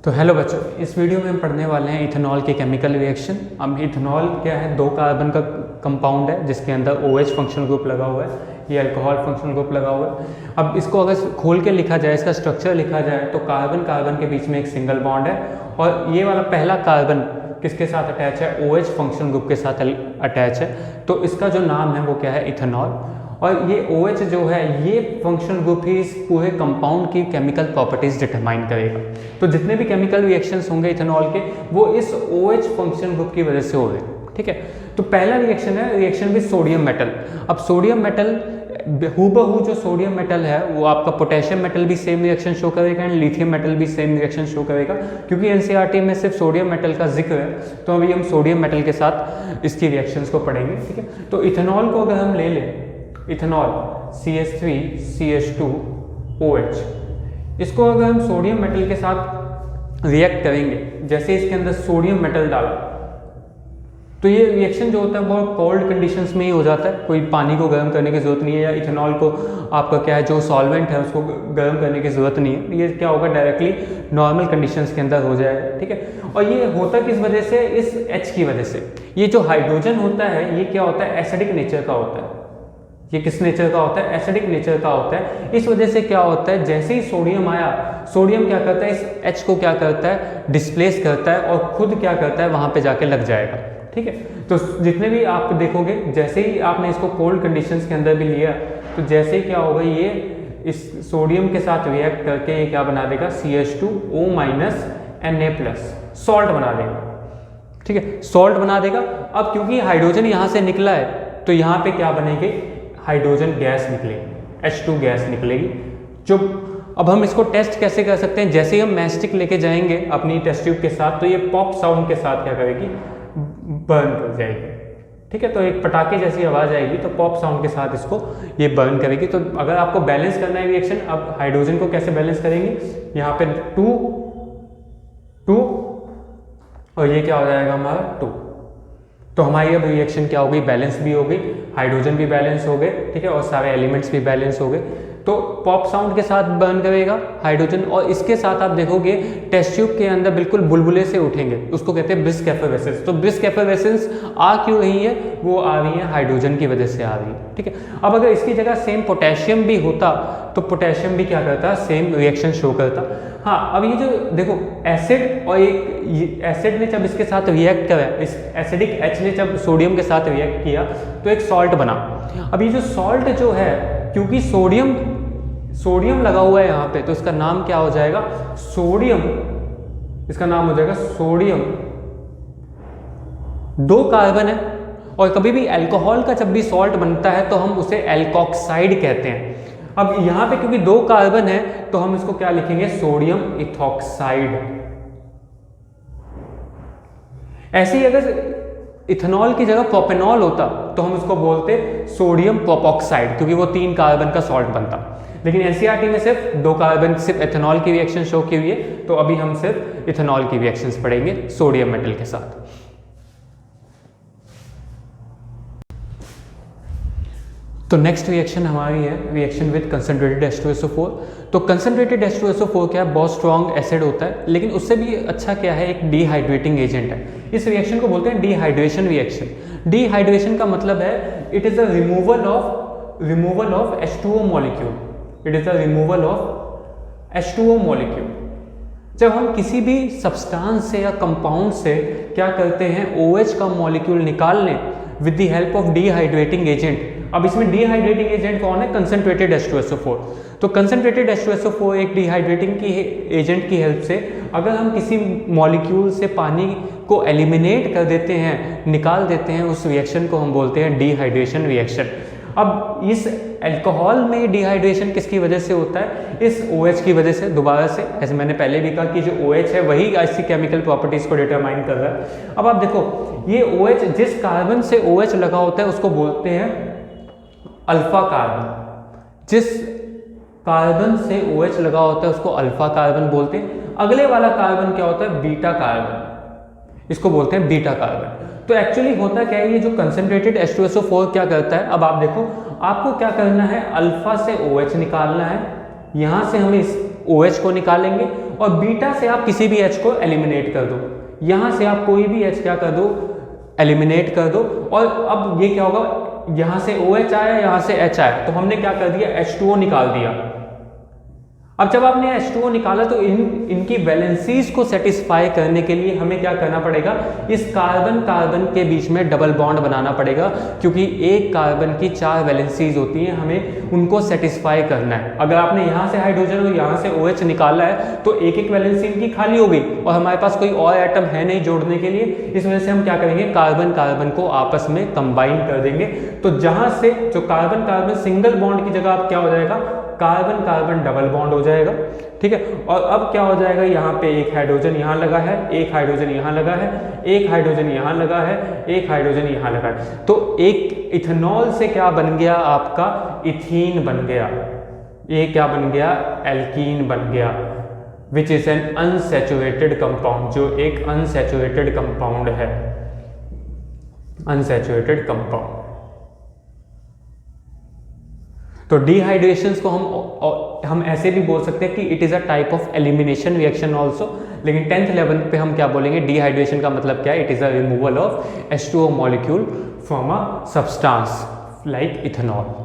तो हेलो बच्चों, इस वीडियो में हम पढ़ने वाले हैं इथेनॉल की केमिकल रिएक्शन। अब इथेनॉल क्या है, 2 कार्बन का कंपाउंड है जिसके अंदर OH फंक्शनल ग्रुप लगा हुआ है, ये अल्कोहल फंक्शनल ग्रुप लगा हुआ है। अब इसको अगर खोल के लिखा जाए, इसका स्ट्रक्चर लिखा जाए तो कार्बन कार्बन के बीच में एक सिंगल बॉन्ड है और ये वाला पहला कार्बन किसके साथ अटैच है, OH फंक्शनल ग्रुप के साथ अटैच है। तो इसका जो नाम है वो क्या है, इथेनॉल। और ये OH जो है, ये फंक्शनल ग्रुप ही इस पूरे कंपाउंड की केमिकल प्रॉपर्टीज डिटरमाइन करेगा। तो जितने भी केमिकल रिएक्शंस होंगे इथेनॉल के, वो इस OH फंक्शनल ग्रुप की वजह से हो रहे हैं। ठीक है, तो पहला रिएक्शन है रिएक्शन विद सोडियम मेटल। अब सोडियम मेटल हूबहू जो सोडियम मेटल है वो आपका पोटेशियम मेटल भी सेम रिएक्शन शो करेगा एंड लिथियम मेटल भी सेम रिएक्शन शो करेगा। क्योंकि एनसीईआरटी में सिर्फ सोडियम मेटल का जिक्र है तो अभी हम सोडियम मेटल के साथ इसकी रिएक्शंस को पढ़ेंगे। ठीक है, तो इथेनॉल को अगर हम ले लें, इथेनॉल CH3CH2OH, इसको अगर हम सोडियम मेटल के साथ रिएक्ट करेंगे, जैसे इसके अंदर सोडियम मेटल डाला तो ये रिएक्शन जो होता है बहुत कोल्ड कंडीशंस में ही हो जाता है। कोई पानी को गर्म करने की ज़रूरत नहीं है, या इथेनॉल को आपका क्या है जो सॉल्वेंट है उसको गर्म करने की ज़रूरत नहीं है। ये क्या होगा, डायरेक्टली नॉर्मल कंडीशंस के अंदर हो जाएगा। ठीक है, और ये होता किस वजह से, इस H की वजह से। ये जो हाइड्रोजन होता है ये क्या होता है, एसिडिक नेचर का होता है। ये किस नेचर का होता है, एसिडिक नेचर का होता है। इस वजह से क्या होता है, जैसे ही सोडियम आया, सोडियम क्या करता है, इस H को क्या करता है, डिस्प्लेस करता है और खुद क्या करता है, वहां पे जाके लग जाएगा। ठीक है, तो जितने भी आप देखोगे, जैसे ही आपने इसको कोल्ड कंडीशंस के अंदर भी लिया तो जैसे ही क्या होगा, ये इस सोडियम के साथ रिएक्ट करके ये क्या बना देगा, CH2O- Na+, सॉल्ट बना देगा। ठीक है, सॉल्ट बना देगा। अब क्योंकि हाइड्रोजन यहाँ से निकला है तो यहाँ पे क्या बनेगी, हाइड्रोजन गैस निकलेगी, H2 गैस निकलेगी। जो अब हम इसको टेस्ट कैसे कर सकते हैं, जैसे ही हम मैस्टिक लेके जाएंगे अपनी टेस्ट ट्यूब के साथ तो ये पॉप साउंड के साथ क्या करेगी, बर्न कर जाएगी। ठीक है, तो एक पटाखे जैसी आवाज़ आएगी तो पॉप साउंड के साथ इसको ये बर्न करेगी। तो अगर आपको बैलेंस करना है रिएक्शन, अब हाइड्रोजन को कैसे बैलेंस करेंगे, यहाँ पे 2 और ये क्या हो जाएगा हमारा 2। तो हमारी अब रिएक्शन क्या हो गई, बैलेंस भी हो गई, हाइड्रोजन भी बैलेंस हो गए। ठीक है, और सारे एलिमेंट्स भी बैलेंस हो गए। तो पॉप साउंड के साथ बर्न करेगा हाइड्रोजन, और इसके साथ आप देखोगे टेस्ट ट्यूब के अंदर बिल्कुल बुलबुले से उठेंगे, उसको कहते हैं ब्रिस्क एफरवेसेंस। तो ब्रिस्क एफरवेसेंस आ क्यों रही है, वो आ रही है हाइड्रोजन की वजह से आ रही है। ठीक है, अब अगर इसकी जगह सेम पोटेशियम भी होता तो पोटेशियम भी क्या करता, सेम रिएक्शन शो करता। हाँ, अब ये जो देखो एसिड और एक एसिड ने जब इसके साथ रिएक्ट करा, इस एसिडिक H ने जब सोडियम के साथ रिएक्ट किया तो एक सॉल्ट बना। अब ये जो सॉल्ट जो है, क्योंकि सोडियम लगा हुआ है यहाँ पे तो इसका नाम क्या हो जाएगा, सोडियम, इसका नाम हो जाएगा सोडियम। 2 कार्बन है और कभी भी अल्कोहल का जब भी सॉल्ट बनता है तो हम उसे एल्कोक्साइड कहते हैं। अब यहाँ पे क्योंकि 2 कार्बन है तो हम इसको क्या लिखेंगे, सोडियम इथॉक्साइड। ऐसे ही अगर इथेनॉल की जगह प्रोपेनॉल होता तो हम उसको बोलते सोडियम प्रोपॉक्साइड, क्योंकि वो 3 कार्बन का सॉल्ट बनता। लेकिन एनसीईआरटी में सिर्फ 2 कार्बन सिर्फ इथेनॉल की रिएक्शन शो की हुई है, तो अभी हम सिर्फ इथेनॉल की रिएक्शंस पढ़ेंगे सोडियम मेटल के साथ। तो नेक्स्ट रिएक्शन हमारी है रिएक्शन विद कंसंट्रेटेड H2SO4। तो कंसंट्रेटेड H2SO4 क्या है, बहुत स्ट्रॉन्ग एसिड होता है, लेकिन उससे भी अच्छा क्या है, एक डिहाइड्रेटिंग एजेंट है। इस रिएक्शन को बोलते हैं डिहाइड्रेशन रिएक्शन। डिहाइड्रेशन का मतलब है it is a removal of H2O molecule. It is a removal of H2O molecule. जब हम किसी भी सब्सटेंस से या कंपाउंड से क्या करते हैं, OH का मॉलिक्यूल निकाल लें with the help of dehydrating agent. अब इसमें डिहाइड्रेटिंग एजेंट कौन है, कंसंट्रेटेड H2SO4। तो कंसंट्रेटेड H2SO4 एक डिहाइड्रेटिंग की एजेंट की हेल्प से अगर हम किसी मॉलिक्यूल से पानी को एलिमिनेट कर देते हैं, निकाल देते हैं, उस रिएक्शन को हम बोलते हैं डिहाइड्रेशन रिएक्शन। अब इस अल्कोहल में डिहाइड्रेशन किसकी वजह से होता है, इस OH की वजह से। दोबारा से ऐसे मैंने पहले भी कहा कि जो OH है वही ऐसी केमिकल प्रॉपर्टीज को डिटरमाइन कर रहा है। अब आप देखो ये OH, जिस कार्बन से OH लगा होता है उसको बोलते हैं अल्फा कार्बन। जिस कार्बन से OH लगा होता है उसको अल्फा कार्बन बोलते हैं। अगले वाला कार्बन क्या होता है, बीटा कार्बन, इसको बोलते हैं बीटा कार्बन। तो एक्चुअली होता क्या है, ये जो कंसंट्रेटेड H2SO4 क्या करता है, अब आप देखो आपको क्या करना है, अल्फा से OH निकालना है, यहाँ से हम इस OH को निकालेंगे और बीटा से आप किसी भी H को एलिमिनेट कर दो, यहाँ से आप कोई भी H क्या कर दो, एलिमिनेट कर दो। और अब ये क्या होगा, यहाँ से OH आया, यहाँ से H आया, तो हमने क्या कर दिया, H2O निकाल दिया। अब जब आपने H2O निकाला तो इनकी वैलेंसीज को सेटिस्फाई करने के लिए हमें क्या करना पड़ेगा, इस कार्बन कार्बन के बीच में डबल बॉन्ड बनाना पड़ेगा, क्योंकि एक कार्बन की 4 वैलेंसीज होती हैं, हमें उनको सेटिस्फाई करना है। अगर आपने यहाँ से हाइड्रोजन और यहाँ से OH निकाला है तो एक एक वैलेंसी इनकी खाली हो गई और हमारे पास कोई और एटम है नहीं जोड़ने के लिए। इस वजह से हम क्या करेंगे, कार्बन कार्बन को आपस में कंबाइन कर देंगे। तो जहाँ से जो कार्बन कार्बन सिंगल बॉन्ड की जगह आप क्या हो जाएगा, कार्बन कार्बन डबल बॉन्ड हो जाएगा, ठीक है। और अब क्या हो जाएगा, यहाँ पे एक हाइड्रोजन यहाँ लगा है, एक हाइड्रोजन यहाँ लगा है, एक हाइड्रोजन यहाँ लगा है, एक हाइड्रोजन यहाँ लगा है, तो एक इथेनॉल से क्या बन गया, आपका इथीन बन गया। ये क्या बन गया, एल्कीन बन गया, which is an unsaturated compound, जो एक अनसैचुरेटेड कंपाउंड है, अनसैचुरेटेड कंपाउंड। तो डिहाइड्रेशन को हम ऐसे भी बोल सकते हैं कि it is a type of elimination reaction also, लेकिन 10th लेवल पे हम क्या बोलेंगे, डिहाइड्रेशन का मतलब क्या है, it is a removal of H2O molecule from a substance like ethanol.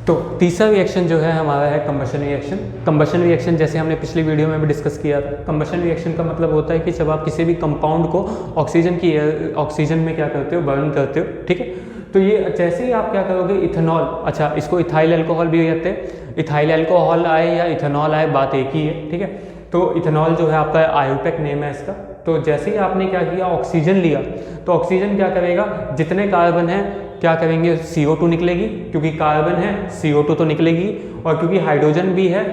तो तीसरा रिएक्शन जो है हमारा है कंबशन रिएक्शन। कंबशन रिएक्शन जैसे हमने पिछली वीडियो में भी डिस्कस किया था, कंबशन रिएक्शन का मतलब होता है कि जब आप किसी भी कंपाउंड को ऑक्सीजन में क्या करते हो, बर्न करते हो, ठीक है। तो ये जैसे ही आप क्या करोगे, इथेनॉल, अच्छा इसको इथाइल अल्कोहल भी कहते हैं, इथाइल अल्कोहल आए या इथेनॉल आए बात एक ही है, ठीक है। तो इथेनॉल जो है आपका आयोपेक नेम है इसका। तो जैसे ही आपने क्या किया, ऑक्सीजन लिया, तो ऑक्सीजन क्या करेगा, जितने कार्बन है क्या करेंगे, CO2 निकलेगी, क्योंकि कार्बन है CO2 तो निकलेगी, और क्योंकि हाइड्रोजन भी है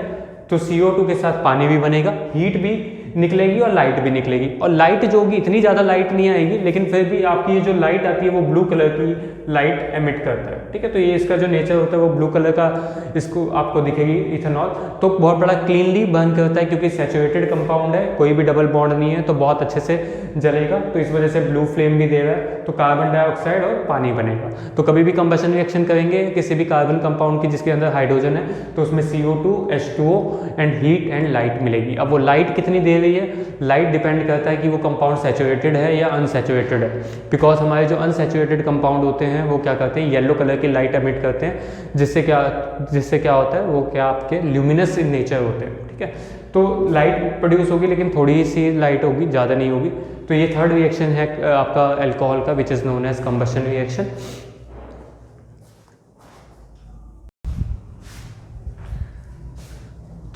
तो CO2 के साथ पानी भी बनेगा, हीट भी निकलेगी और लाइट भी निकलेगी। और लाइट जो होगी, इतनी ज़्यादा लाइट नहीं आएगी, लेकिन फिर भी आपकी ये जो लाइट आती है वो ब्लू कलर की लाइट एमिट करता है, ठीक है। तो ये इसका जो नेचर होता है वो ब्लू कलर का इसको आपको दिखेगी इथेनॉल। तो बहुत बड़ा क्लीनली बर्न करता है, क्योंकि सैचुरेटेड कंपाउंड है, कोई भी डबल बॉन्ड नहीं है, तो बहुत अच्छे से जलेगा। तो इस वजह से ब्लू फ्लेम भी दे रहा है, तो कार्बन डाइऑक्साइड और पानी बनेगा। तो कभी भी कंबशन रिएक्शन करेंगे किसी भी कार्बन कंपाउंड की जिसके अंदर हाइड्रोजन है, तो उसमें CO2, H2O and heat and light मिलेगी। अब वो लाइट कितनी दे रही है, लाइट डिपेंड करता है कि वो कंपाउंड सैचुरेटेड है या अनसैचुरेटेड है। बिकॉज हमारे जो अनसैचुरेटेड कंपाउंड होते हैं वो क्या करते हैं, येलो कलर की लाइट एमिट करते हैं, जिससे क्या होता है, वो क्या आपके ल्यूमिनस इन नेचर होते हैं, ठीक है। तो लाइट प्रोड्यूस होगी, लेकिन थोड़ी सी लाइट होगी, ज़्यादा नहीं होगी। तो ये थर्ड रिएक्शन है आपका अल्कोहल का, which is known as combustion reaction.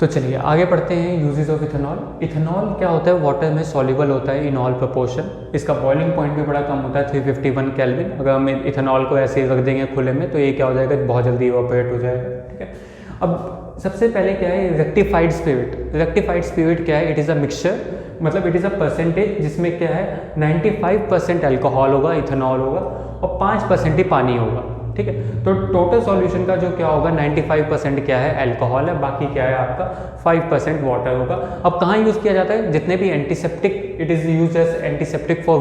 तो चलिए आगे पढ़ते हैं यूजेस ऑफ इथेनॉल। इथेनॉल क्या होता है, वाटर में सॉल्युबल होता है इन ऑल प्रोपोर्शन। इसका बॉइलिंग पॉइंट भी बड़ा कम होता है, 351 केल्विन। अगर हम इथेनॉल को ऐसे ही रख देंगे खुले में तो ये क्या हो जाएगा, बहुत जल्दी इवैपोरेट हो जाएगा, ठीक है। अब सबसे पहले क्या है, रेक्टिफाइड स्पिरिट। रेक्टिफाइड स्पिरिट क्या है, इट इज़ अ मिक्सचर, मतलब इट इज़ अ परसेंटेज जिसमें क्या है 95% अल्कोहल होगा, इथेनॉल होगा, और 5% ही पानी होगा, ठीक है। तो टोटल सॉल्यूशन का जो क्या होगा 95% क्या है, अल्कोहल है, बाकी क्या है आपका 5% वाटर होगा। अब कहाँ यूज़ किया जाता है, जितने भी antiseptic, it is use as antiseptic for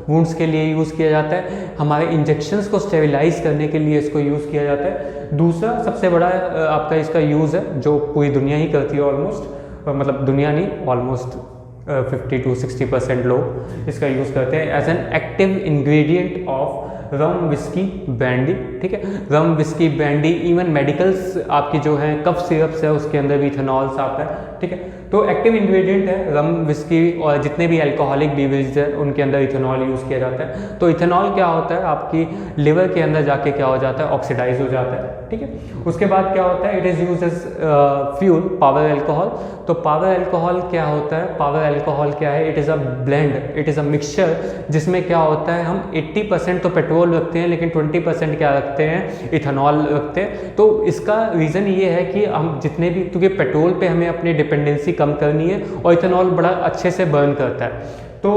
wounds के लिए यूज़ किया जाता है। हमारे इंजेक्शंस को स्टेरिलाइज करने के लिए इसको यूज़ किया जाता है। दूसरा सबसे बड़ा आपका इसका यूज़ है, जो पूरी दुनिया ही करती है ऑलमोस्ट, मतलब दुनिया नहीं, ऑलमोस्ट 50 to 60% लोग इसका यूज़ करते हैं as an active ingredient of rum, whisky, brandy, ठीक है। Rum, whisky, brandy, even medicals आपकी जो है कफ सिरप्स है उसके अंदर भी इथेनॉल्स आता है, ठीक है। तो एक्टिव इंग्रेडिएंट है रम, विस्की और जितने भी अल्कोहलिक बीवरेज है उनके अंदर इथेनॉल यूज़ किया जाता है। तो इथेनॉल क्या होता है, आपकी लिवर के अंदर जाके क्या हो जाता है, ऑक्सीडाइज हो जाता है, ठीक है। उसके बाद क्या होता है, it is use as fuel, power alcohol. तो पावर अल्कोहल क्या होता है, पावर अल्कोहल क्या है, it is a blend, it is a mixture, जिसमें क्या होता है हम 80% तो पेट्रोल रखते हैं, लेकिन 20% क्या रखते हैं, इथेनॉल रखते हैं। तो इसका रीज़न ये है कि हम जितने भी, क्योंकि पेट्रोल पे हमें अपनी डिपेंडेंसी कम करनी है और इथेनॉल बड़ा अच्छे से बर्न करता है। तो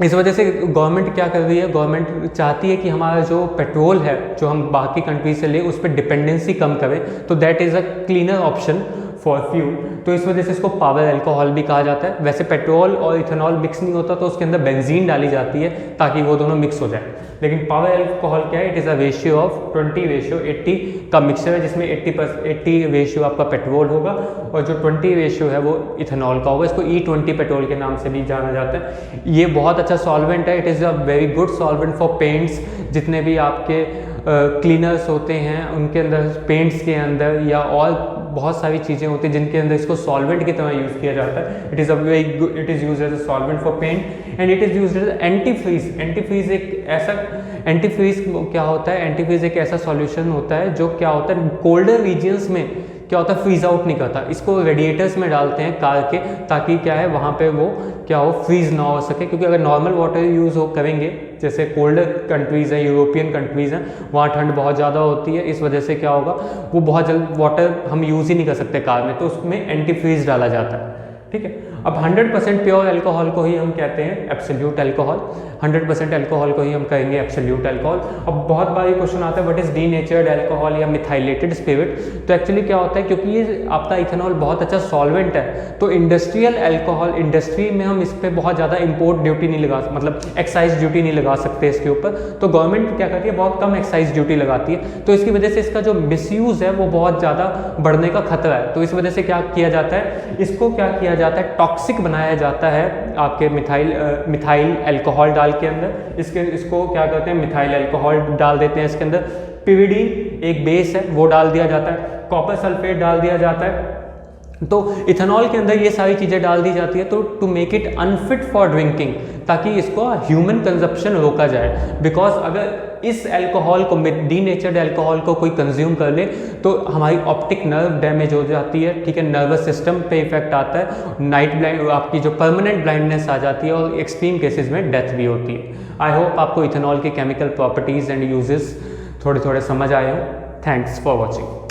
इस वजह से गवर्नमेंट क्या कर रही है, गवर्नमेंट चाहती है कि हमारा जो पेट्रोल है जो हम बाकी कंट्री से ले उस पर डिपेंडेंसी कम करें। तो that is a cleaner option for fuel, तो इस वजह से इसको पावर अल्कोहल भी कहा जाता है। वैसे पेट्रोल और इथेनॉल मिक्स नहीं होता तो उसके अंदर बेंजीन डाली जाती है ताकि वो दोनों मिक्स हो जाए। लेकिन पावर अल्कोहल क्या है, it is a ratio of 20:80 का मिक्सचर है, जिसमें 80 रेशियो आपका पेट्रोल होगा और जो 20 रेशियो है वो इथेनॉल का होगा। इसको E20 पेट्रोल के नाम से भी जाना जाता है। ये बहुत अच्छा सॉल्वेंट है, it is a very good solvent for paints. जितने भी आपके क्लीनर्स होते हैं उनके अंदर, पेंट्स के अंदर या और बहुत सारी चीज़ें होती हैं जिनके अंदर इसको सॉल्वेंट की तरह यूज़ किया जाता है। It is a very good, it is use as a solvent for paint and it is use as antifreeze. Antifreeze एक ऐसा, एंटीफ्रीज क्या होता है, एंटीफ्रीज एक ऐसा सॉल्यूशन होता है जो क्या होता है कोल्डर रीजन्स में क्या होता है फ्रीज आउट नहीं करता। इसको रेडिएटर्स में डालते हैं कार के, ताकि क्या है वहाँ पे वो क्या हो फ्रीज ना हो सके, क्योंकि अगर नॉर्मल वाटर यूज़ हो करेंगे, जैसे कोल्डर कंट्रीज़ हैं, यूरोपियन कंट्रीज़ हैं, वहाँ ठंड बहुत ज़्यादा होती है, इस वजह से क्या होगा वो बहुत जल्द वाटर हम यूज़ ही नहीं कर सकते कार में, तो उसमें एंटी फ्रीज डाला जाता है। ठीक है, अब 100% प्योर अल्कोहल को ही हम कहते हैं एब्सोल्यूट अल्कोहल। 100% अल्कोहल को ही हम कहेंगे एब्सोल्यूट अल्कोहल। अब बहुत बार ये क्वेश्चन आता है व्हाट इज डीनेचर्ड अल्कोहल या मिथाइलेटेड स्पिरिट। तो एक्चुअली क्या होता है, क्योंकि ये आपका इथेनॉल बहुत अच्छा सॉल्वेंट है, तो इंडस्ट्रियल अल्कोहल, इंडस्ट्री में हम इस पर बहुत ज़्यादा इम्पोर्ट ड्यूटी नहीं लगा, मतलब एक्साइज ड्यूटी नहीं लगा सकते इसके ऊपर। तो गवर्नमेंट क्या करती है, बहुत कम एक्साइज ड्यूटी लगाती है, तो इसकी वजह से इसका जो मिसयूज़ है वो बहुत ज़्यादा बढ़ने का खतरा है। तो इस वजह से क्या किया जाता है, इसको क्या किया जाता है, टॉक्सिक बनाया जाता है आपके मिथाइल अल्कोहल डाल के अंदर। इसको क्या करते हैं, मिथाइल अल्कोहल डाल देते हैं इसके अंदर। पिरिडीन एक बेस है वो डाल दिया जाता है, कॉपर सल्फेट डाल दिया जाता है। तो इथेनॉल के अंदर ये सारी चीज़ें डाल दी जाती है तो to make it unfit for drinking, ताकि इसको ह्यूमन कंजप्शन रोका जाए। बिकॉज अगर इस अल्कोहल को, डीनेचर्ड अल्कोहल को कोई कंज्यूम कर ले तो हमारी ऑप्टिक नर्व डैमेज हो जाती है, ठीक है, नर्वस सिस्टम पे इफेक्ट आता है, नाइट ब्लाइंड, आपकी जो परमानेंट ब्लाइंडनेस आ जाती है और एक्सट्रीम केसेस में डेथ भी होती है। आई होप आपको इथेनॉल की केमिकल प्रॉपर्टीज़ एंड यूजेस थोड़े थोड़े समझ आए हो। Thanks for watching.